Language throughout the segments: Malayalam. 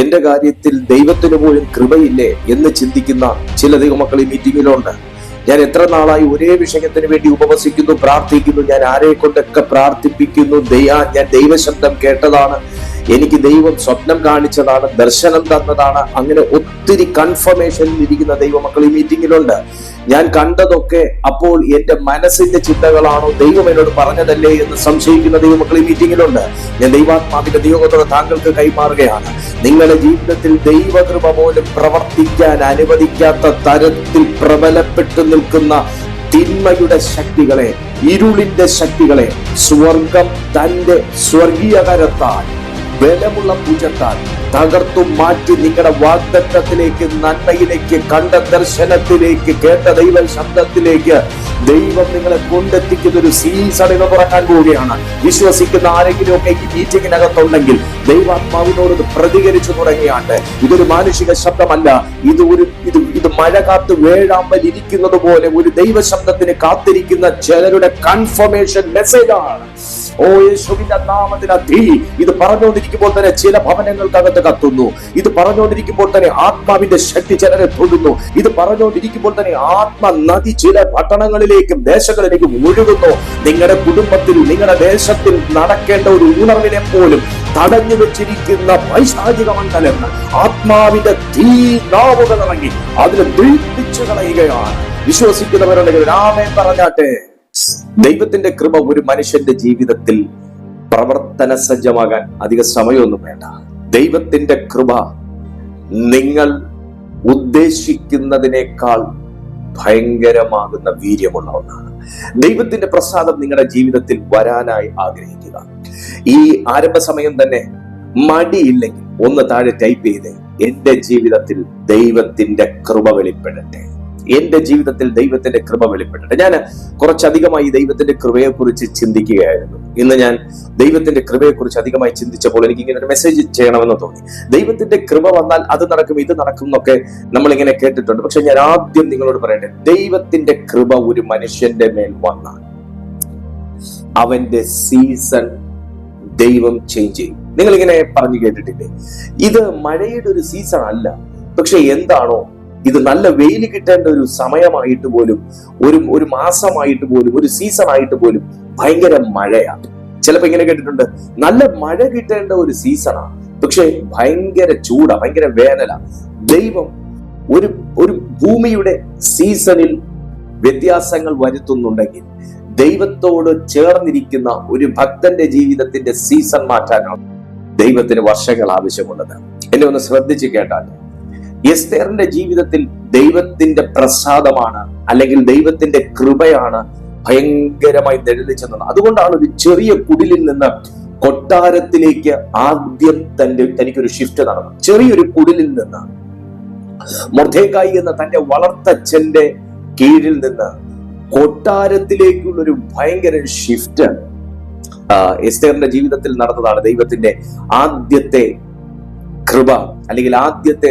എന്റെ കാര്യത്തിൽ ദൈവത്തിന് പോലും കൃപയില്ലേ എന്ന് ചിന്തിക്കുന്ന ചില ദൈവമക്കൾ ഈ മീറ്റിംഗിലുണ്ട്. ഞാൻ എത്ര നാളായി ഒരേ വിഷയത്തിന് വേണ്ടി ഉപവസിക്കുന്നു, പ്രാർത്ഥിക്കുന്നു, ഞാൻ ആരെ കൊണ്ടൊക്കെ പ്രാർത്ഥിപ്പിക്കുന്നു, ഞാൻ ദൈവശബ്ദം കേട്ടതാണ്, എനിക്ക് ദൈവം സ്വപ്നം കാണിച്ചതാണ്, ദർശനം തന്നതാണ്, അങ്ങനെ ഒത്തിരി കൺഫർമേഷനിൽ ഇരിക്കുന്ന ദൈവമക്കൾ ഈ മീറ്റിംഗിലുണ്ട്. ഞാൻ കണ്ടതൊക്കെ അപ്പോൾ എന്റെ മനസ്സിന്റെ ചിന്തകളാണോ, ദൈവം എന്നോട് പറഞ്ഞതല്ലേ എന്ന് സംശയിക്കുന്ന ദൈവമക്കൾ ഈ മീറ്റിംഗിലുണ്ട്. ഞാൻ ദൈവാത്മാവിന്റെ ദൈവത്തോടെ താങ്കൾക്ക് കൈമാറുകയാണ്. നിങ്ങളുടെ ജീവിതത്തിൽ ദൈവകൃപ പോലും പ്രവർത്തിക്കാൻ അനുവദിക്കാത്ത തരത്തിൽ പ്രബലപ്പെട്ടു നിൽക്കുന്ന തിന്മയുടെ ശക്തികളെ, ഇരുളിന്റെ ശക്തികളെ സ്വർഗം തന്റെ സ്വർഗീയ കരത്താൽ, ബലമുള്ള ഭുജത്താൽ തകർത്തു മാറ്റി നിങ്ങളുടെ വാഗ്ദത്തത്തിലേക്ക്, നന്മയിലേക്ക്, കണ്ട ദർശനത്തിലേക്ക്, കേട്ട ദൈവ ശബ്ദത്തിലേക്ക് ദൈവം നിങ്ങളെ കൊണ്ടെത്തിക്കുന്ന ഒരു സീസണിന് തുറക്കാൻ പോവുകയാണ്. വിശ്വസിക്കുന്ന ആരെങ്കിലും ഒക്കെ ഈ മീറ്റിംഗിനകത്തുണ്ടെങ്കിൽ ദൈവാത്മാവിനോട് പ്രതികരിച്ചു തുടങ്ങിയാണ്ട്. ഇതൊരു മാനുഷിക ശബ്ദമല്ല, ഇത് മഴ കാത്ത് വേഴാമ്പൽ ഇരിക്കുന്നത് പോലെ ഒരു ദൈവ ശബ്ദത്തിന് കാത്തിരിക്കുന്ന ചിലരുടെ കൺഫർമേഷൻ മെസ്സേജാണ്. ഓ യേശുവിന്റെ നാമത്തിന് തീ. ഇത് പറഞ്ഞുകൊണ്ടിരിക്കുമ്പോൾ തന്നെ ചില ഭവനങ്ങൾക്കകത്ത് കത്തുന്നു. ഇത് പറഞ്ഞുകൊണ്ടിരിക്കുമ്പോൾ തന്നെ ആത്മാവിന്റെ ശക്തി ചിലരെ തൊടുന്നു. ഇത് പറഞ്ഞുകൊണ്ടിരിക്കുമ്പോൾ തന്നെ ആത്മനദി ചില പട്ടണങ്ങളിലേക്കും ദേശങ്ങളിലേക്കും ഒഴുകുന്നു. നിങ്ങളുടെ കുടുംബത്തിൽ, നിങ്ങളുടെ ദേശത്തിൽ നടക്കേണ്ട ഒരു ഉണർവിനെ പോലും തടഞ്ഞു വെച്ചിരിക്കുന്ന പൈശാചിക മണ്ഡലങ്ങൾ ആത്മാവിന്റെ തീ നാവുകൾ ഇറങ്ങി അതിനെ ദീപിച്ചു കളയുകയാണ്. വിശ്വസിക്കുന്നവരുണ്ടെങ്കിൽ ആമേൻ പറഞ്ഞാട്ടെ. ദൈവത്തിന്റെ കൃപ ഒരു മനുഷ്യന്റെ ജീവിതത്തിൽ പ്രവർത്തന സജ്ജമാകാൻ അധിക സമയമൊന്നും വേണ്ട. ദൈവത്തിന്റെ കൃപ നിങ്ങൾ ഉദ്ദേശിക്കുന്നതിനേക്കാൾ ഭയങ്കരമാകുന്ന വീര്യമുള്ള ഒന്നാണ്. ദൈവത്തിന്റെ പ്രസാദം നിങ്ങളുടെ ജീവിതത്തിൽ വരാനായി ആഗ്രഹിക്കുക. ഈ ആരംഭ സമയം തന്നെ മടിയില്ലെങ്കിൽ ഒന്ന് താഴെ ടൈപ്പ് ചെയ്ത്, എന്റെ ജീവിതത്തിൽ ദൈവത്തിന്റെ കൃപ വെളിപ്പെടട്ടെ, എന്റെ ജീവിതത്തിൽ ദൈവത്തിന്റെ കൃപ വെളിപ്പെടട്ടെ. ഞാൻ കുറച്ചധികമായി ദൈവത്തിന്റെ കൃപയെ കുറിച്ച് ചിന്തിക്കുകയായിരുന്നു. ഇന്ന് ഞാൻ ദൈവത്തിന്റെ കൃപയെ കുറിച്ച് അധികമായി ചിന്തിച്ചപ്പോൾ എനിക്ക് ഇങ്ങനെ ഒരു മെസ്സേജ് ചെയ്യണമെന്ന് തോന്നി. ദൈവത്തിന്റെ കൃപ വന്നാൽ അത് നടക്കും, ഇത് നടക്കും എന്നൊക്കെ നമ്മൾ ഇങ്ങനെ കേട്ടിട്ടുണ്ട്. പക്ഷെ ഞാൻ ആദ്യം നിങ്ങളോട് പറയട്ടെ, ദൈവത്തിന്റെ കൃപ ഒരു മനുഷ്യന്റെ മേൽ വന്നാൽ അവന്റെ സീസൺ ദൈവം ചേഞ്ച് ചെയ്യും. നിങ്ങൾ ഇങ്ങനെ പറഞ്ഞു കേട്ടിട്ടില്ലേ, ഇത് മഴയുടെ ഒരു സീസൺ അല്ല, പക്ഷെ എന്താണോ ഇത് നല്ല വെയിൽ കിട്ടേണ്ട ഒരു സമയമായിട്ട് പോലും, ഒരു മാസമായിട്ട് പോലും, ഒരു സീസൺ ആയിട്ട് പോലും ഭയങ്കര മഴയാണ്. ചിലപ്പോ ഇങ്ങനെ കേട്ടിട്ടുണ്ട്, നല്ല മഴ കിട്ടേണ്ട ഒരു സീസണാ, പക്ഷെ ഭയങ്കര ചൂടാ, ഭയങ്കര വേനലാ. ദൈവം ഒരു ഭൂമിയുടെ സീസണിൽ വ്യത്യാസങ്ങൾ വരുത്തുന്നുണ്ടെങ്കിൽ ദൈവത്തോട് ചേർന്നിരിക്കുന്ന ഒരു ഭക്തന്റെ ജീവിതത്തിന്റെ സീസൺ മാറ്റാനാണ് ദൈവത്തിന് വർഷങ്ങൾ ആവശ്യമുള്ളത്. എന്നെ ഒന്ന് ശ്രദ്ധിച്ച് കേട്ടാൽ, എസ്തേറിന്റെ ജീവിതത്തിൽ ദൈവത്തിന്റെ പ്രസാദമാണ്, അല്ലെങ്കിൽ ദൈവത്തിന്റെ കൃപയാണ് ഭയങ്കരമായി നിഴലിച്ചെന്നത്. അതുകൊണ്ടാണ് ഒരു ചെറിയ കുടിലിൽ നിന്ന് കൊട്ടാരത്തിലേക്ക് ആദ്യം തനിക്കൊരു ഷിഫ്റ്റ് നടന്നത്. ചെറിയൊരു കുടിലിൽ നിന്ന്, മൊർദെഖായി എന്ന തന്റെ വളർത്തച്ഛന്റെ കീഴിൽ നിന്ന് കൊട്ടാരത്തിലേക്കുള്ളൊരു ഭയങ്കര ഷിഫ്റ്റ് എസ്തേറിന്റെ ജീവിതത്തിൽ നടന്നതാണ്. ദൈവത്തിന്റെ ആദ്യത്തെ കൃപ, അല്ലെങ്കിൽ ആദ്യത്തെ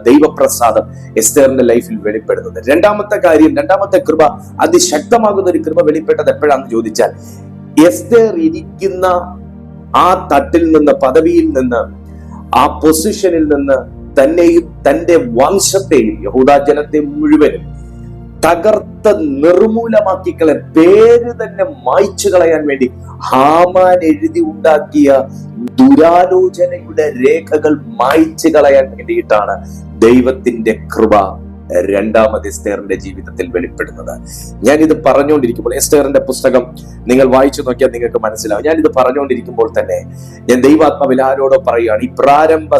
ദൈവപ്രസാദം എസ്തേറിന്റെ ലൈഫിൽ വെളിപ്പെടുന്നത്. രണ്ടാമത്തെ കൃപ, അതിശക്തമാകുന്ന ഒരു കൃപ വെളിപ്പെട്ടത് എപ്പോഴാണെന്ന് ചോദിച്ചാൽ, എസ്തേർ ഇരിക്കുന്ന ആ തട്ടിൽ നിന്ന്, പദവിയിൽ നിന്ന്, ആ പൊസിഷനിൽ നിന്ന് തന്നെയും തന്റെ വംശത്തെയും യഹൂദ ജനത്തെ മുഴുവനും തകർത്ത നിർമൂലമാക്കിക്കളെ, പേര് തന്നെ മായ്ച്ചു കളയാൻ വേണ്ടി ഹാമാൻ എഴുതി ഉണ്ടാക്കിയ ദുരാലോചനയുടെ രേഖകൾ മായ്ച്ചു കളയാൻ വേണ്ടിയിട്ടാണ് ദൈവത്തിന്റെ കൃപ രണ്ടാമത് എസ്തേറിന്റെ ജീവിതത്തിൽ വെളിപ്പെടുന്നത്. ഞാനിത് പറഞ്ഞുകൊണ്ടിരിക്കുമ്പോൾ, എസ്തേറിന്റെ പുസ്തകം നിങ്ങൾ വായിച്ചു നോക്കിയാൽ നിങ്ങൾക്ക് മനസ്സിലാവും. ഞാനിത് പറഞ്ഞുകൊണ്ടിരിക്കുമ്പോൾ തന്നെ ഞാൻ ദൈവാത്മാവിൽ ആരോടോ പറയുകയാണ്, ഈ പ്രാരംഭ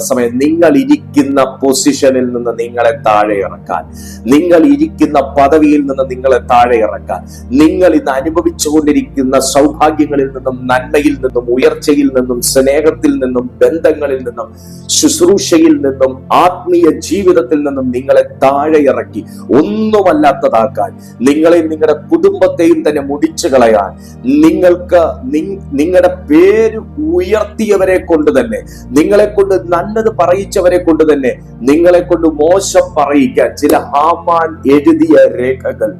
സമയം നിങ്ങൾ ഇരിക്കുന്ന പൊസിഷനിൽ നിന്ന് നിങ്ങളെ താഴെ ഇറക്കാൻ, നിങ്ങൾ ഇരിക്കുന്ന പദവിയിൽ നിന്ന് നിങ്ങളെ താഴെ ഇറക്കാൻ, നിങ്ങൾ ഇന്ന് അനുഭവിച്ചുകൊണ്ടിരിക്കുന്ന സൗഭാഗ്യങ്ങളിൽ നിന്നും, നന്മയിൽ നിന്നും, ഉയർച്ചയിൽ നിന്നും, സ്നേഹത്തിൽ നിന്നും, ബന്ധങ്ങളിൽ നിന്നും, ശുശ്രൂഷയിൽ നിന്നും, ആത്മീയ ജീവിതത്തിൽ നിന്നും നിങ്ങളെ താഴെ ഇറക്കി ഒന്നുമല്ലാത്തതാക്കാൻ, നിങ്ങളെയും നിങ്ങളുടെ കുടുംബത്തെയും തന്നെ മുടിച്ചു കളയാൻ, നിങ്ങളുടെ പേര് ഉയർത്തിയവരെ കൊണ്ട് തന്നെ, നിങ്ങളെ കൊണ്ട് നല്ലത് പറയിച്ചവരെ കൊണ്ട് തന്നെ നിങ്ങളെ കൊണ്ട് മോശം പറയിക്കാൻ ചില ഹാമാൻ എഴുതിയ രേഖകൾ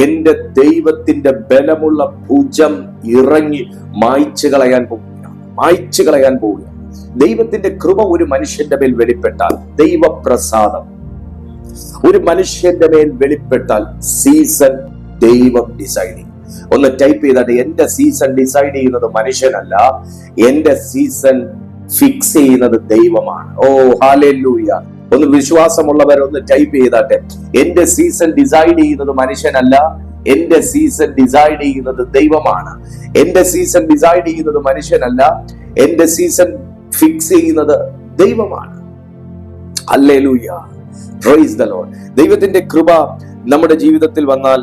എന്റെ ദൈവത്തിന്റെ ബലമുള്ള ഭുജം ഇറങ്ങി മായ്ച്ചു കളയാൻ പോവുകയാണ്. ദൈവത്തിന്റെ കൃപ ഒരു മനുഷ്യന്റെ മേൽ വെളിപ്പെട്ടാൽ, ദൈവപ്രസാദം ഒരു മനുഷ്യന്റെ മേൽ വെളിപ്പെട്ടാൽ, സീസൺ ദൈവം ഡിസൈഡ് ചെയ്യും. ഒന്ന് ടൈപ്പ് ചെയ്താട്ടെ, എന്റെ സീസൺ ഡിസൈഡ് ചെയ്യുന്നത് മനുഷ്യനല്ല, എന്റെ സീസൺ ഫിക്സ് ചെയ്യുന്നത് ദൈവമാണ്. ഓ ഹല്ലേലൂയ. ഒന്ന് വിശ്വാസമുള്ളവരൊന്ന് ടൈപ്പ് ചെയ്താട്ടെ, എന്റെ സീസൺ ഡിസൈഡ് ചെയ്യുന്നത് മനുഷ്യനല്ല, എന്റെ സീസൺ ഡിസൈഡ് ചെയ്യുന്നത് ദൈവമാണ്. എന്റെ സീസൺ ഡിസൈഡ് ചെയ്യുന്നത് മനുഷ്യനല്ല, എന്റെ സീസൺ ഫിക്സ് ചെയ്യുന്നത് ദൈവമാണ്. Hallelujah, praise the Lord. ദൈവത്തിന്റെ കൃപ നമ്മുടെ ജീവിതത്തിൽ വന്നാൽ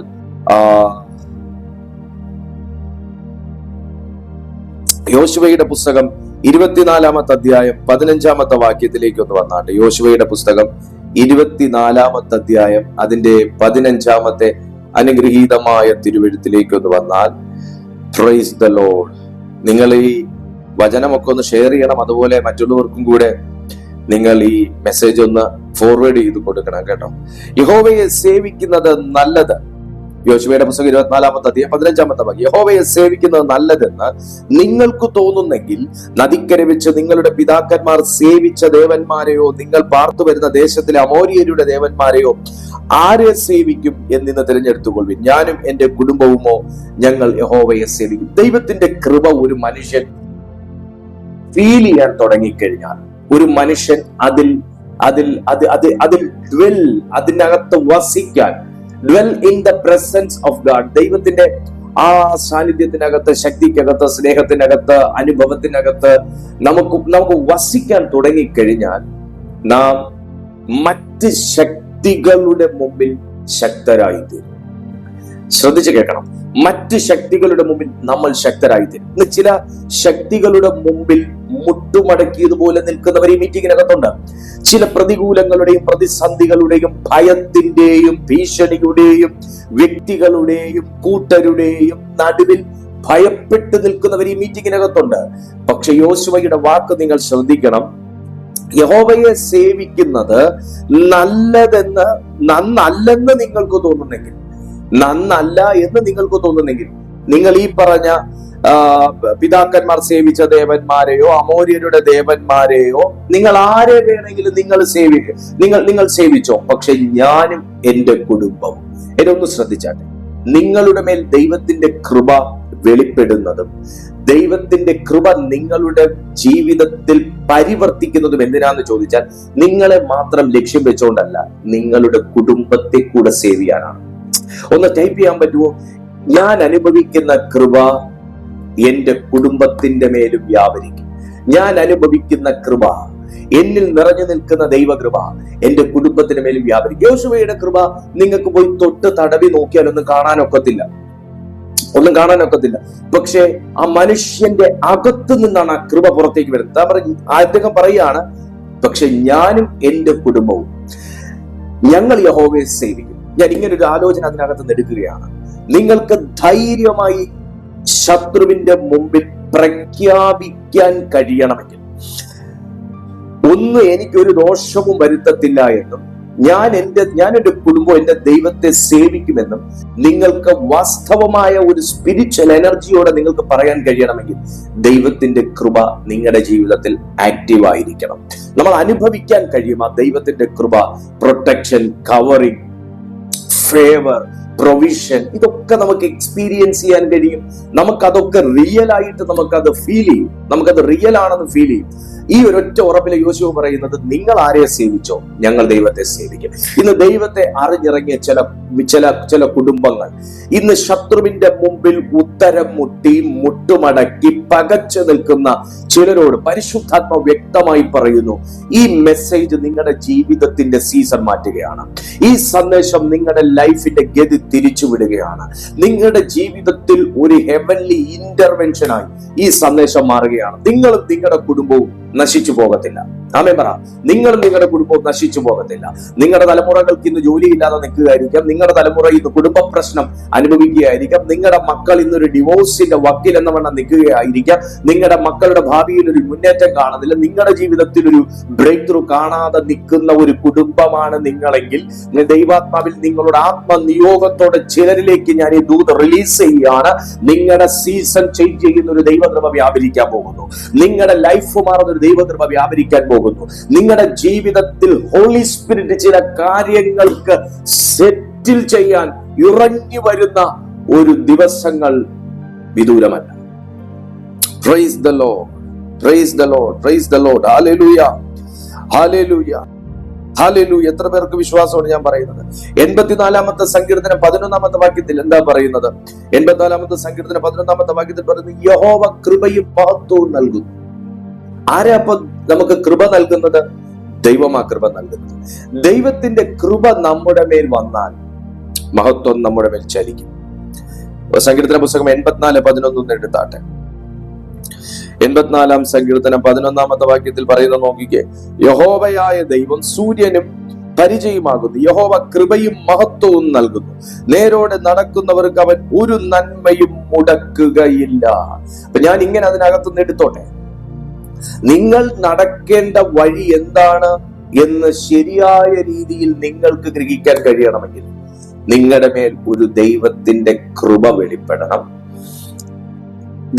യോശുവയുടെ പുസ്തകം 24-ാമത്തെ അധ്യായം 15-ാമത്തെ വാക്യത്തിലേക്ക് ഒന്ന് വന്നാട്ടെ. യോശുവയുടെ പുസ്തകം 24-ാമത്തെ അധ്യായം അതിന്റെ 15-ാമത്തെ അനുഗ്രഹീതമായ തിരുവെഴുത്തിലേക്ക് ഒന്ന് വന്നാൽ, പ്രൈസ് ദി ലോർഡ്. നിങ്ങൾ ഈ വചനമൊക്കെ ഒന്ന് ഷെയർ ചെയ്യണം. അതുപോലെ മറ്റുള്ളവർക്കും കൂടെ നിങ്ങൾ ഈ മെസ്സേജ് ഒന്ന് ഫോർവേഡ് ചെയ്ത് കൊടുക്കണം കേട്ടോ. യഹോവയെ സേവിക്കുന്നത് നല്ലത്. യോശുവയുടെ പുസ്തകം 24-ാമത്തെ അധ്യായം 15-ാമത്തെ വാക്യം. യഹോവയെ സേവിക്കുന്നത് നല്ലതെന്ന് നിങ്ങൾക്ക് തോന്നുന്നെങ്കിൽ നദിക്കര വെച്ച് നിങ്ങളുടെ പിതാക്കന്മാർ സേവിച്ച ദേവന്മാരെയോ നിങ്ങൾ പാർത്തു വരുന്ന ദേശത്തിലെ അമോരിയരുടെ ദേവന്മാരെയോ ആരെ സേവിക്കും എന്നിന്ന് തിരഞ്ഞെടുത്തുകൊള്ളുവിൻ. ഞാനും എന്റെ കുടുംബവുമോ ഞങ്ങൾ യഹോവയെ സേവിക്കും. ദൈവത്തിന്റെ കൃപ ഒരു മനുഷ്യൻ ഫീൽ ചെയ്യാൻ തുടങ്ങിക്കഴിഞ്ഞാൽ, ഒരു മനുഷ്യൻ അതിനകത്ത് വസിക്കാൻ, dwell in the presence of God, ദൈവത്തിന്റെ ആ സാന്നിധ്യത്തിനകത്ത്, ശക്തിക്കകത്ത്, സ്നേഹത്തിനകത്ത്, അനുഭവത്തിനകത്ത് നമുക്ക് വസിക്കാൻ തുടങ്ങിക്കഴിഞ്ഞാൽ നാം മറ്റ് ശക്തികളുടെ മുമ്പിൽ ശക്തരായിത്തീരും. ശ്രദ്ധിച്ചു കേൾക്കണം, മറ്റ് ശക്തികളുടെ മുമ്പിൽ നമ്മൾ ശക്തരായിത്തീരും. ഇന്ന് ചില ശക്തികളുടെ മുമ്പിൽ മുട്ടുമടക്കിയതുപോലെ നിൽക്കുന്നവർ ഈ മീറ്റിങ്ങിനകത്തുണ്ട്. ചില പ്രതികൂലങ്ങളുടെയും പ്രതിസന്ധികളുടെയും ഭയത്തിന്റെയും ഭീഷണിയുടെയും വ്യക്തികളുടെയും കൂട്ടരുടെയും നടുവിൽ ഭയപ്പെട്ട് നിൽക്കുന്നവർ ഈ മീറ്റിങ്ങിനകത്തുണ്ട്. പക്ഷെ യോശുവയുടെ വാക്ക് നിങ്ങൾ ശ്രദ്ധിക്കണം. യഹോവയെ സേവിക്കുന്നത് നന്നല്ലെന്ന് നിങ്ങൾക്ക് തോന്നുന്നെങ്കിൽ, നന്നല്ല എന്ന് നിങ്ങൾക്ക് തോന്നുന്നെങ്കിൽ, നിങ്ങൾ ഈ പറഞ്ഞ പിതാക്കന്മാർ സേവിച്ച ദേവന്മാരെയോ അമോര്യരുടെ ദേവന്മാരെയോ നിങ്ങൾ ആരെ വേണമെങ്കിലും നിങ്ങൾ സേവിച്ചോ. പക്ഷെ ഞാനും എന്റെ കുടുംബവും. എന്നെ ഒന്ന് ശ്രദ്ധിച്ചാട്ടെ, നിങ്ങളുടെ മേൽ ദൈവത്തിന്റെ കൃപ വെളിപ്പെടുന്നതും ദൈവത്തിന്റെ കൃപ നിങ്ങളുടെ ജീവിതത്തിൽ പരിവർത്തിക്കുന്നതും എന്തിനാന്ന് ചോദിച്ചാൽ, നിങ്ങളെ മാത്രം ലക്ഷ്യം വെച്ചുകൊണ്ടല്ല, നിങ്ങളുടെ കുടുംബത്തെ കൂടെ സേവ് ചെയ്യാനാണ്. ഒന്ന് ടൈപ്പ് ചെയ്യാൻ പറ്റുമോ? ഞാൻ അനുഭവിക്കുന്ന കൃപ എന്റെ കുടുംബത്തിന്റെ മേലും വ്യാപരിക്കും. ഞാൻ അനുഭവിക്കുന്ന കൃപ, എന്നിൽ നിറഞ്ഞു നിൽക്കുന്ന ദൈവകൃപ എന്റെ കുടുംബത്തിന് മേലും വ്യാപരിക്കും. യോശുവയുടെ കൃപ നിങ്ങൾക്ക് പോയി തൊട്ട് തടവി നോക്കിയാൽ ഒന്നും കാണാനൊക്കത്തില്ല. പക്ഷെ ആ മനുഷ്യന്റെ അകത്ത് നിന്നാണ് ആ കൃപ പുറത്തേക്ക് വരുന്നത്. അദ്ദേഹം പറയാണ്, പക്ഷെ ഞാനും എന്റെ കുടുംബവും ഞങ്ങൾ യഹോവയെ സേവിക്കും. ഞാൻ ഇങ്ങനെ ഒരു ആലോചന അതിനകത്ത് എടുക്കുകയാണ്. നിങ്ങൾക്ക് ധൈര്യമായി ശത്രുവിന്റെ മുമ്പിൽ പ്രഖ്യാപിക്കാൻ കഴിയണമെങ്കിൽ, ഒന്ന്, എനിക്കൊരു ദോഷവും വരുത്തത്തില്ല എന്നും ഞാൻ എന്റെ കുടുംബം എന്റെ ദൈവത്തെ സേവിക്കുമെന്നും നിങ്ങൾക്ക് വാസ്തവമായ ഒരു സ്പിരിച്വൽ എനർജിയോടെ നിങ്ങൾക്ക് പറയാൻ കഴിയണമെങ്കിൽ ദൈവത്തിന്റെ കൃപ നിങ്ങളുടെ ജീവിതത്തിൽ ആക്റ്റീവ് ആയിരിക്കണം. നമ്മൾ അനുഭവിക്കാൻ കഴിയും ആ ദൈവത്തിന്റെ കൃപ, പ്രൊട്ടക്ഷൻ, കവറിങ്, ഫേവർ, പ്രൊവിഷൻ, ഇതൊക്കെ നമുക്ക് എക്സ്പീരിയൻസ് ചെയ്യാൻ കഴിയും. നമുക്കതൊക്കെ റിയൽ ആയിട്ട് നമുക്കത് ഫീൽ ചെയ്യും, നമുക്കത് റിയൽ ആണെന്ന് ഫീൽ ചെയ്യും. ഈ ഒരൊറ്റ ഉറപ്പിലെ യോശുവ പറയുന്നത്, നിങ്ങൾ ആരെ സേവിച്ചോ ഞങ്ങൾ ദൈവത്തെ സേവിക്കും. ഇന്ന് ദൈവത്തെ അറിഞ്ഞിറങ്ങിയ ചില കുടുംബങ്ങൾ ഇന്ന് ശത്രുവിന്റെ മുമ്പിൽ ഉത്തരം മുട്ടുമടക്കി പകച്ചു നിൽക്കുന്ന ചിലരോട് പരിശുദ്ധാത്മ വ്യക്തമായി പറയുന്നു, ഈ മെസ്സേജ് നിങ്ങളുടെ ജീവിതത്തിന്റെ സീസൺ മാറ്റുകയാണ്. ഈ സന്ദേശം നിങ്ങളുടെ ലൈഫിന്റെ ഗതി തിരിച്ചുവിടുകയാണ്. നിങ്ങളുടെ ജീവിതത്തിൽ ഒരു ഹെവൻലി ഇന്റർവെൻഷനായി ഈ സന്ദേശം മാറുകയാണ്. നിങ്ങളും നിങ്ങളുടെ കുടുംബവും നശിച്ചു പോകത്തില്ല. ആമേൻ പറ. നിങ്ങളും നിങ്ങളുടെ കുടുംബവും നശിച്ചു പോകത്തില്ല. നിങ്ങളുടെ തലമുറകൾക്ക് ഇന്ന് ജോലിയില്ലാതെ നിൽക്കുകയായിരിക്കാം. നിങ്ങളുടെ തലമുറ ഇന്ന് കുടുംബ പ്രശ്നം അനുഭവിക്കുകയായിരിക്കാം. നിങ്ങളുടെ മക്കൾ ഇന്നൊരു ഡിവോഴ്സിന്റെ വക്കിൽ എന്ന വണ്ണം നിൽക്കുകയായിരിക്കാം. നിങ്ങളുടെ മക്കളുടെ ഭാവിയിൽ ഒരു മുന്നേറ്റം കാണുന്നില്ല. നിങ്ങളുടെ ജീവിതത്തിൽ ഒരു ബ്രേക്ക് ത്രൂ കാണാതെ നിൽക്കുന്ന ഒരു കുടുംബമാണ് നിങ്ങളെങ്കിൽ, ദൈവാത്മാവിൽ നിങ്ങളുടെ ആത്മനിയോഗത്തോടെ ചിലരിലേക്ക് ഞാൻ ഈ ദൂത് റിലീസ് ചെയ്യുകയാണ്. നിങ്ങളുടെ സീസൺ ചേഞ്ച് ചെയ്യുന്ന ഒരു ദൈവകൃപ വ്യാപരിക്കാൻ പോകുന്നു. നിങ്ങളുടെ ലൈഫ് മാറുന്ന ഒരു ദൈവകൃപ വ്യാപരിക്കാൻ പോകുന്നു. നിങ്ങളുടെ ജീവിതത്തിൽ ഹോളി സ്പിരിറ്റ് ചില കാര്യങ്ങൾക്ക് സെറ്റിൽ ചെയ്യാൻ ഇറങ്ങി വരുന്ന ഒരു ദിവസങ്ങൾ വിദൂരമല്ല. Praise the lord, praise the lord, praise the lord. Hallelujah, hallelujah, hallelujah. എത്ര പേർക്ക് വിശ്വാസമാണ് ഞാൻ പറയുന്നത്? 84-ാമത്തെ സങ്കീർത്തനം 11-ാമത്തെ വാക്യത്തിൽ എന്താ പറയുന്നത്? 84-ാമത്തെ സങ്കീർത്തനം 11-ാമത്തെ വാക്യത്തിൽ പറയുന്നത്, യഹോവ കൃപയും മഹത്വവും നൽകുന്നു. ആരാ അപ്പൊ നമുക്ക് കൃപ നൽകുന്നത്? ദൈവമാ കൃപ നൽകുന്നത്. ദൈവത്തിന്റെ കൃപ നമ്മുടെ മേൽ വന്നാൽ മഹത്വം നമ്മുടെ മേൽ ചലിക്കും. സങ്കീർത്തന പുസ്തകം 84:11 എടുത്താട്ടെ. 84-ാം സങ്കീർത്തനം 11-ാമത്തെ വാക്യത്തിൽ പറയുന്നത് നോക്കിക്കേ. യഹോവയായ ദൈവം സൂര്യനും പരിചയമാകുന്നു. യഹോവ കൃപയും മഹത്വവും നൽകുന്നു. നേരോടെ നടക്കുന്നവർക്ക് അവൻ ഒരു നന്മയും മുടക്കുകയില്ല. അപ്പൊ ഞാൻ ഇങ്ങനെ അതിനകത്തുനിന്ന് എടുത്തോട്ടെ. നിങ്ങൾ നടക്കേണ്ട വഴി എന്താണ് എന്ന് ശരിയായ രീതിയിൽ നിങ്ങൾക്ക് ഗ്രഹിക്കാൻ കഴിയണമെങ്കിൽ നിങ്ങളുടെ മേൽ ഒരു ദൈവത്തിന്റെ കൃപ വെളിപ്പെടണം.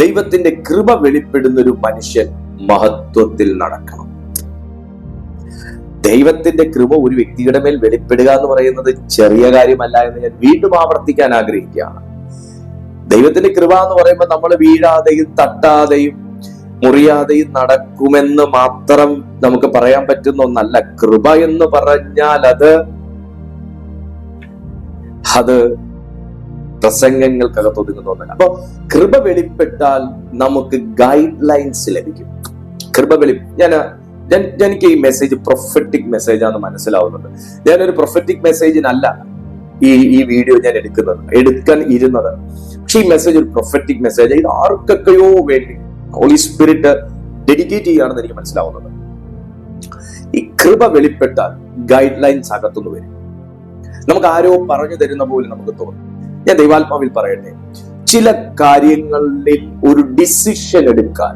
ദൈവത്തിന്റെ കൃപ വെളിപ്പെടുന്ന ഒരു മനുഷ്യൻ മഹത്വത്തിൽ നടക്കണം. ദൈവത്തിന്റെ കൃപ ഒരു വ്യക്തിയുടെ മേൽ വെളിപ്പെടുക എന്ന് പറയുന്നത് ചെറിയ കാര്യമല്ല എന്ന് ഞാൻ വീണ്ടും ആവർത്തിക്കാൻ ആഗ്രഹിക്കുകയാണ്. ദൈവത്തിന്റെ കൃപ എന്ന് പറയുമ്പോൾ നമ്മൾ വീഴാതെയും തട്ടാതെയും മുറിയാതെയും നടക്കുമെന്ന് മാത്രം നമുക്ക് പറയാൻ പറ്റുന്ന ഒന്നല്ല. കൃപ എന്ന് പറഞ്ഞാൽ അത് പ്രസംഗങ്ങൾക്കകത്ത് ഒതുങ്ങുന്ന ഒന്നല്ല. അപ്പൊ കൃപ വെളിപ്പെട്ടാൽ നമുക്ക് ഗൈഡ് ലൈൻസ് ലഭിക്കും. എനിക്ക് ഈ മെസ്സേജ് പ്രൊഫറ്റിക് മെസ്സേജാന്ന് മനസ്സിലാവുന്നുണ്ട്. ഞാനൊരു പ്രൊഫറ്റിക് മെസ്സേജിനല്ല ഈ വീഡിയോ ഞാൻ എടുക്കാൻ ഇരുന്നത്. പക്ഷെ ഈ മെസ്സേജ് ഒരു പ്രൊഫറ്റിക് മെസ്സേജ്. ഇത് ആർക്കൊക്കെയോ വേണ്ടി ഹോളി സ്പിരിറ്റ് ഡെഡിക്കേറ്റ് ചെയ്യുകയാണെന്ന് എനിക്ക് മനസ്സിലാവുന്നത്. ഈ കൃപ വെളിപ്പെട്ടാൽ ഗൈഡ് ലൈൻസ് അകത്തുനിന്ന് വരും. നമുക്ക് ആരോ പറഞ്ഞു തരുന്ന പോലെ നമുക്ക് തോന്നും. ഞാൻ ദൈവാത്മാവിൽ പറയട്ടെ, ചില കാര്യങ്ങളിൽ ഒരു ഡിസിഷൻ എടുക്കാൻ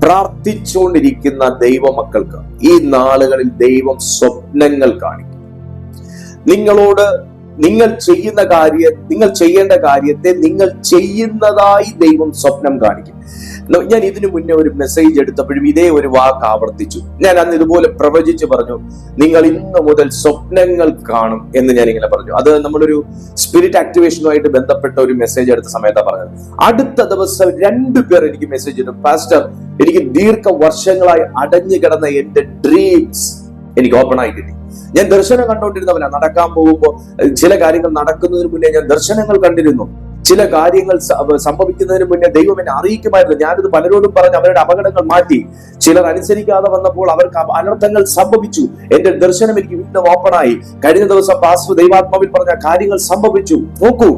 പ്രാർത്ഥിച്ചുകൊണ്ടിരിക്കുന്ന ദൈവമക്കൾക്ക് ഈ നാളുകളിൽ ദൈവം സ്വപ്നങ്ങൾ കാണിക്കും. നിങ്ങൾ ചെയ്യേണ്ട കാര്യത്തെ നിങ്ങൾ ചെയ്യുന്നതായി ദൈവം സ്വപ്നം കാണിക്കും. ഞാൻ ഇതിനു മുന്നേ ഒരു മെസ്സേജ് എടുത്തപ്പോഴും ഇതേ ഒരു വാക്ക് ആവർത്തിച്ചു. ഞാൻ അന്ന് ഇതുപോലെ പ്രവചിച്ചു പറഞ്ഞു, നിങ്ങൾ ഇന്ന് മുതൽ സ്വപ്നങ്ങൾ കാണും എന്ന് ഞാൻ ഇങ്ങനെ പറഞ്ഞു. അത് നമ്മളൊരു സ്പിരിറ്റ് ആക്ടിവേഷനുമായിട്ട് ബന്ധപ്പെട്ട ഒരു മെസ്സേജ് എടുത്ത സമയത്താണ് പറഞ്ഞത്. അടുത്ത ദിവസം 2 പേർ എനിക്ക് മെസ്സേജ് ഇട്ടു, പാസ്റ്റർ എനിക്ക് ദീർഘവർഷങ്ങളായി അടഞ്ഞു കിടന്ന എന്റെ ഡ്രീംസ് എനിക്ക് ഓപ്പൺ ആയി കിട്ടി. ഞാൻ ദർശനം കണ്ടുകൊണ്ടിരുന്നവനാ. നടക്കാൻ പോകുമ്പോൾ ചില കാര്യങ്ങൾ നടക്കുന്നതിന് മുന്നേ ഞാൻ ദർശനങ്ങൾ കണ്ടിരുന്നു. ചില കാര്യങ്ങൾ സംഭവിക്കുന്നതിന് മുന്നേ ദൈവം എന്നെ അറിയിക്കുമായിരുന്നു. ഞാനിത് പലരോടും പറഞ്ഞ് അവരുടെ അപകടങ്ങൾ മാറ്റി. ചിലർ അനുസരിക്കാതെ വന്നപ്പോൾ അവർക്ക് അനർത്ഥങ്ങൾ സംഭവിച്ചു. എന്റെ ദർശനം എനിക്ക് വീണ്ടും ഓപ്പണായി. കഴിഞ്ഞ ദിവസം പാസ്റ്റർ ദൈവാത്മാവിൽ പറഞ്ഞ കാര്യങ്ങൾ സംഭവിച്ചു. നോക്കൂ,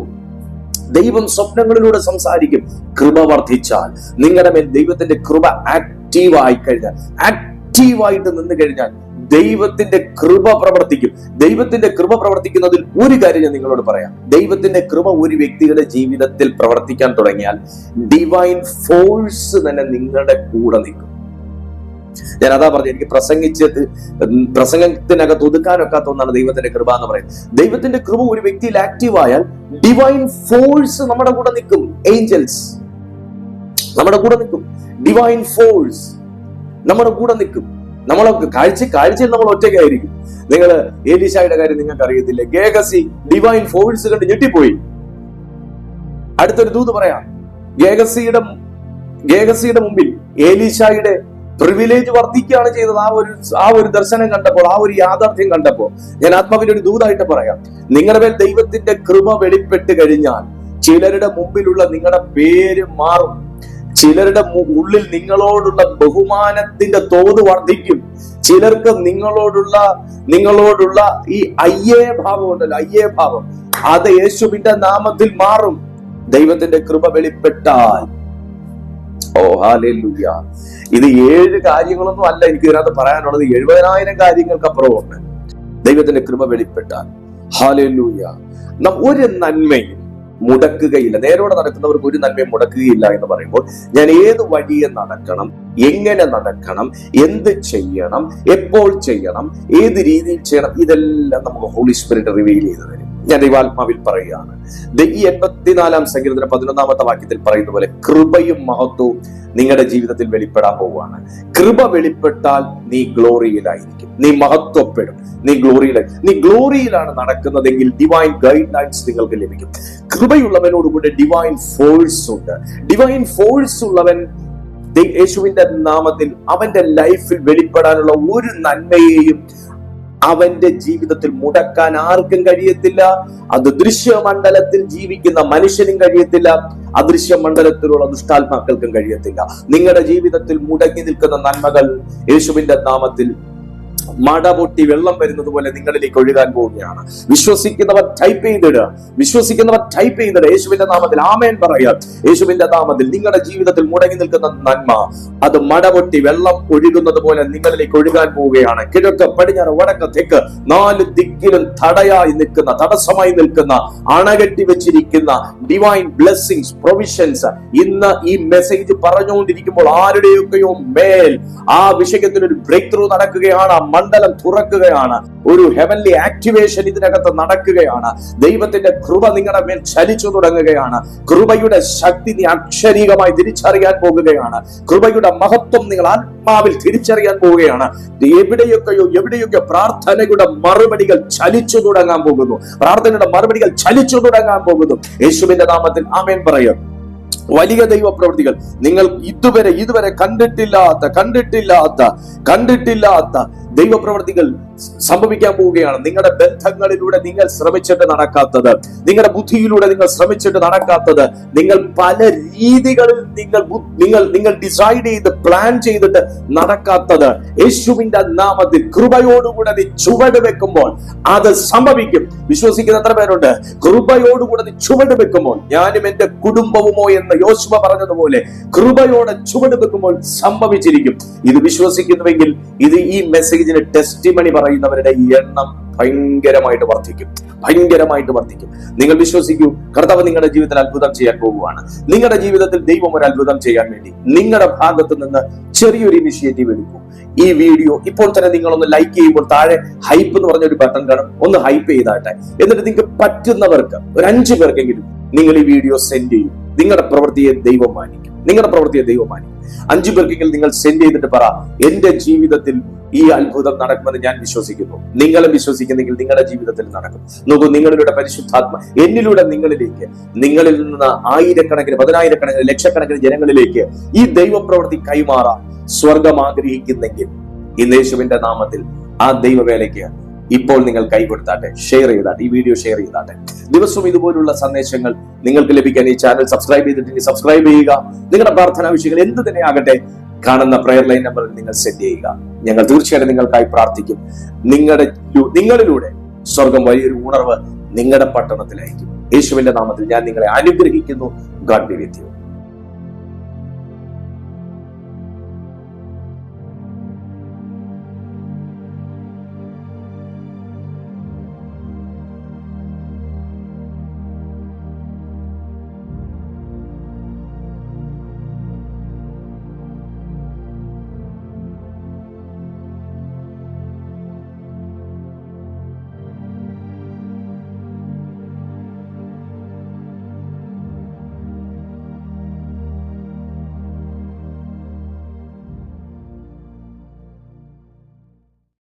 ദൈവം സ്വപ്നങ്ങളിലൂടെ സംസാരിക്കും. കൃപ വർദ്ധിച്ചാൽ, നിങ്ങളുടെ മേൽ ദൈവത്തിന്റെ കൃപ ആക്റ്റീവായിട്ട് നിന്ന് കഴിഞ്ഞാൽ ദൈവത്തിന്റെ കൃപ പ്രവർത്തിക്കും. ദൈവത്തിന്റെ കൃപ പ്രവർത്തിക്കുന്നതിൽ ഒരു കാര്യം ഞാൻ നിങ്ങളോട് പറയാം. ദൈവത്തിന്റെ കൃപ ഒരു വ്യക്തിയുടെ ജീവിതത്തിൽ പ്രവർത്തിക്കാൻ തുടങ്ങിയാൽ ഡിവൈൻ ഫോഴ്സ് തന്നെ നിങ്ങളുടെ കൂടെ നിൽക്കും. ഞാൻ അതാ പറഞ്ഞു, എനിക്ക് പ്രസംഗത്തിനകത്ത് ഒതുക്കാനൊക്കാത്ത ഒന്നാണ് ദൈവത്തിന്റെ കൃപ എന്ന് പറയുന്നത്. ദൈവത്തിന്റെ കൃപ ഒരു വ്യക്തിയിൽ ആക്റ്റീവ് ആയാൽ ഡിവൈൻ ഫോഴ്സ് നമ്മുടെ കൂടെ നിൽക്കും. ഏഞ്ചൽസ് നമ്മുടെ കൂടെ നിൽക്കും. ഡിവൈൻ ഫോഴ്സ് നമ്മുടെ കൂടെ നിൽക്കും. നമ്മളൊക്കെ കാഴ്ചയിൽ നമ്മൾ ഒറ്റയ്ക്കായിരിക്കും. നിങ്ങൾ ഏലീശായുടെ കാര്യം നിങ്ങൾക്ക് അറിയത്തില്ലേ? ഗേഹസി ഡിവൈൻ ഫോഴ്സ് കണ്ട് ഞെട്ടിപ്പോയി. അടുത്തൊരു ദൂത് പറയാം. ഗേഹസിയുടെ മുമ്പിൽ ഏലീശായുടെ പ്രിവിലേജ് വർദ്ധിക്കുകയാണ് ചെയ്തത്. ആ ഒരു ദർശനം കണ്ടപ്പോൾ, ആ ഒരു യാഥാർത്ഥ്യം കണ്ടപ്പോൾ ഞാൻ ആത്മാവിന്റെ ഒരു ദൂതായിട്ട് പറയാം. നിങ്ങളുടെ മേൽ ദൈവത്തിന്റെ കൃപ വെളിപ്പെട്ട് കഴിഞ്ഞാൽ ചിലരുടെ മുമ്പിലുള്ള നിങ്ങളുടെ പേര് മാറും. ചിലരുടെ ഉള്ളിൽ നിങ്ങളോടുള്ള ബഹുമാനത്തിന്റെ തോത് വർദ്ധിക്കും. ചിലർക്ക് നിങ്ങളോടുള്ള ഈ ഭാവം ഉണ്ടല്ലോ, ഭാവം, അത് യേശുവിന്റെ നാമത്തിൽ മാറും. ദൈവത്തിന്റെ കൃപ വെളിപ്പെട്ടാൽ ഓ ഹല്ലേലൂയ. ഇത് 7 കാര്യങ്ങളൊന്നും അല്ല എനിക്ക് ഇതിനകത്ത് പറയാനുള്ളത്. 70,000 കാര്യങ്ങൾക്കപ്പുറമുണ്ട്. ദൈവത്തിന്റെ കൃപ വെളിപ്പെട്ടാൽ ഹല്ലേലൂയ ഒരു നന്മയും മുടക്കുകയില്ല. നേരോടെ നടക്കുന്നവർക്ക് ഒരു നന്മയും മുടക്കുകയില്ല എന്ന് പറയുമ്പോൾ ഞാൻ ഏത് വഴിയെ നടക്കണം, എങ്ങനെ നടക്കണം, എന്ത് ചെയ്യണം, എപ്പോൾ ചെയ്യണം, ഏത് രീതിയിൽ ചെയ്യണം, ഇതെല്ലാം നമുക്ക് ഹോളി സ്പിരിറ്റ് റിവീൽ ചെയ്തു തരും. ഞാൻ ദൈവാത്മാവിൽ പറയുകയാണ്. ഈ 84-ാം സങ്കീർത്തനം 11-ാമത്തെ വാക്യത്തിൽ പറയുന്ന പോലെ കൃപയും മഹത്വവും നിങ്ങളുടെ ജീവിതത്തിൽ വെളിപ്പെടാൻ പോവുകയാണ്. കൃപ വെളിപ്പെട്ടാൽ നീ ഗ്ലോറിയിലായിരിക്കും, നീ മഹത്വപ്പെടും, നീ ഗ്ലോറിയിലാണ് നടക്കുന്നതെങ്കിൽ ഡിവൈൻ ഗൈഡ് ലൈൻസ് നിങ്ങൾക്ക് ലഭിക്കും. കൃപയുള്ളവനോടുകൂടെ ഡിവൈൻ ഫോഴ്സ് ഉണ്ട്. ഡിവൈൻ ഫോഴ്സ് ഉള്ളവൻ യേശുവിന്റെ നാമത്തിൽ അവന്റെ ലൈഫിൽ വെളിപ്പെടാനുള്ള ഒരു നന്മയെയും അവന്റെ ജീവിതത്തിൽ മുടക്കാൻ ആർക്കും കഴിയത്തില്ല. അത് ദൃശ്യമണ്ഡലത്തിൽ ജീവിക്കുന്ന മനുഷ്യനും കഴിയത്തില്ല, അദൃശ്യ മണ്ഡലത്തിലുള്ള ദുഷ്ടാത്മാക്കൾക്കും കഴിയത്തില്ല. നിങ്ങളുടെ ജീവിതത്തിൽ മുടങ്ങി നിൽക്കുന്ന നന്മകൾ യേശുവിന്റെ നാമത്തിൽ മട പൊട്ടി വെള്ളം വരുന്നത് പോലെ നിങ്ങളിലേക്ക് ഒഴുകാൻ പോവുകയാണ്. വിശ്വസിക്കുന്നവർ ടൈപ്പ് ചെയ്തിട യേശുവിന്റെ നാമത്തിൽ ആമേൻ പറയാം. യേശുവിന്റെ നാമത്തിൽ നിങ്ങളുടെ ജീവിതത്തിൽ മുടങ്ങി നിൽക്കുന്ന നന്മ അത് മട പൊട്ടി വെള്ളം ഒഴുകുന്നത് പോലെ നിങ്ങളിലേക്ക് ഒഴുകാൻ പോവുകയാണ്. കിഴക്ക്, പടിഞ്ഞാറ്, വടക്ക്, തെക്ക് 4 ദിക്കിലും തടസ്സമായി നിൽക്കുന്ന അണകെട്ടി വെച്ചിരിക്കുന്ന ഡിവൈൻ ബ്ലെസ്സിങ്സ്, പ്രൊവിഷൻസ് ഇന്ന് ഈ മെസ്സേജ് പറഞ്ഞുകൊണ്ടിരിക്കുമ്പോൾ ആരുടെയൊക്കെയോ മേൽ ആ വിഷയത്തിൽ ഒരു ബ്രേക്ക് ത്രൂ നടക്കുകയാണ്. മണ്ഡലം തുറക്കുകയാണ്. ഒരു ഹെവൻലി ആക്ടിവേഷൻ ഇതിനകത്ത് നടക്കുകയാണ്. ദൈവത്തിന്റെ കൃപ നിങ്ങളുടെ മേൽ ചലിച്ചു തുടങ്ങുകയാണ്. കൃപയുടെ ശക്തി നീ അക്ഷരീകമായി തിരിച്ചറിയാൻ പോകുകയാണ്. കൃപയുടെ മഹത്വം നിങ്ങൾ ആത്മാവിൽ തിരിച്ചറിയാൻ പോവുകയാണ്. എവിടെയൊക്കെ പ്രാർത്ഥനയുടെ മറുപടികൾ ചലിച്ചു തുടങ്ങാൻ പോകുന്നു. യേശുവിന്റെ നാമത്തിൽ ആമേൻ പറയും. വലിയ ദൈവ പ്രവൃത്തികൾ നിങ്ങൾ ഇതുവരെ കണ്ടിട്ടില്ലാത്ത ദൈവപ്രവൃത്തികൾ സംഭവിക്കാൻ പോവുകയാണ്. നിങ്ങളുടെ ബന്ധങ്ങളിലൂടെ നിങ്ങൾ ശ്രമിച്ചിട്ട് നടക്കാത്തത്, നിങ്ങളുടെ ബുദ്ധിയിലൂടെ നിങ്ങൾ ശ്രമിച്ചിട്ട് നടക്കാത്തത്, നിങ്ങൾ പല രീതികളിൽ നിങ്ങൾ ഡിസൈഡ് ചെയ്ത് പ്ലാൻ ചെയ്തിട്ട് നടക്കാത്തത്, യേശുവിന്റെ നാമത്തിൽ കൃപയോടുകൂടെ നീ ചുവട് വെക്കുമ്പോൾ അത് സംഭവിക്കും. വിശ്വസിക്കുന്ന എത്ര പേരുണ്ട്? കൃപയോടുകൂടെ നീ ചുവട് വെക്കുമ്പോൾ, ഞാനും എന്റെ കുടുംബവുമോ എന്ന് യോശുവ പറഞ്ഞതുപോലെ കൃപയോടെ ചുവട് വെക്കുമ്പോൾ സംഭവിച്ചിരിക്കും. ഇത് വിശ്വസിക്കുന്നുവെങ്കിൽ ഈ മെസ്സേജിന് ടെസ്റ്റിമണി പറയുന്നവരുടെ എണ്ണം ഭയങ്കരമായിട്ട് വർദ്ധിക്കും. നിങ്ങൾ വിശ്വസിക്കൂ. കർത്താവ് നിങ്ങളുടെ ജീവിതത്തിൽ അത്ഭുതം ചെയ്യാൻ പോകുകയാണ്. നിങ്ങളുടെ ജീവിതത്തിൽ ദൈവം ഒരു അത്ഭുതം ചെയ്യാൻ വേണ്ടി നിങ്ങളുടെ ഭാഗത്ത് നിന്ന് ചെറിയൊരു ഇനിഷ്യേറ്റീവ് എടുക്കും. ഈ വീഡിയോ ഇപ്പോൾ തന്നെ നിങ്ങളൊന്ന് ലൈക്ക് ചെയ്യുമ്പോൾ താഴെ ഹൈപ്പ് എന്ന് പറഞ്ഞ ഒരു ബട്ടൺ കാണും. ഒന്ന് ഹൈപ്പ് ചെയ്താട്ടെ. എന്നിട്ട് നിങ്ങൾക്ക് പറ്റുന്നവർക്ക് ഒരു 5 പേർക്കെങ്കിലും നിങ്ങൾ ഈ വീഡിയോ സെൻഡ് ചെയ്യും. നിങ്ങളുടെ പ്രവൃത്തിയെ ദൈവം മാനിക്കും. 5 പേർക്കെങ്കിലും നിങ്ങൾ സെൻഡ് ചെയ്തിട്ട് പറ, എന്റെ ജീവിതത്തിൽ ഈ അത്ഭുതം നടക്കുമെന്ന് ഞാൻ വിശ്വസിക്കുന്നു. നിങ്ങളും വിശ്വസിക്കുന്നെങ്കിൽ നിങ്ങളുടെ ജീവിതത്തിൽ നടക്കും. നോക്കൂ, നിങ്ങളിലൂടെ പരിശുദ്ധാത്മ എന്നിലൂടെ നിങ്ങളിൽ നിന്ന് ആയിരക്കണക്കിന്, 10,000-കണക്കിന്, ലക്ഷക്കണക്കിന് ജനങ്ങളിലേക്ക് ഈ ദൈവപ്രവൃത്തി കൈമാറാൻ സ്വർഗം ആഗ്രഹിക്കുന്നെങ്കിൽ ഇന്ന് യേശുവിന്റെ നാമത്തിൽ ആ ദൈവവേലയ്ക്ക് ഇപ്പോൾ നിങ്ങൾ കൈകൊടുത്താട്ടെ, ഈ വീഡിയോ ഷെയർ ചെയ്താട്ടെ. ദിവസവും ഇതുപോലുള്ള സന്ദേശങ്ങൾ നിങ്ങൾക്ക് ലഭിക്കാൻ ഈ ചാനൽ സബ്സ്ക്രൈബ് ചെയ്തിട്ട് സബ്സ്ക്രൈബ് ചെയ്യുക. നിങ്ങളുടെ പ്രാർത്ഥനാ വിഷയങ്ങൾ എന്ത് തന്നെ ആകട്ടെ, കാണുന്ന പ്രയർ ലൈൻ നമ്പറിൽ നിങ്ങൾ സെൻഡ് ചെയ്യുക. ഞങ്ങൾ തീർച്ചയായിട്ടും നിങ്ങൾക്കായി പ്രാർത്ഥിക്കും. നിങ്ങളിലൂടെ സ്വർഗം വലിയൊരു ഉണർവ് നിങ്ങളുടെ പട്ടണത്തിലായിരിക്കും. യേശുവിന്റെ നാമത്തിൽ ഞാൻ നിങ്ങളെ അനുഗ്രഹിക്കുന്നു. God B with you.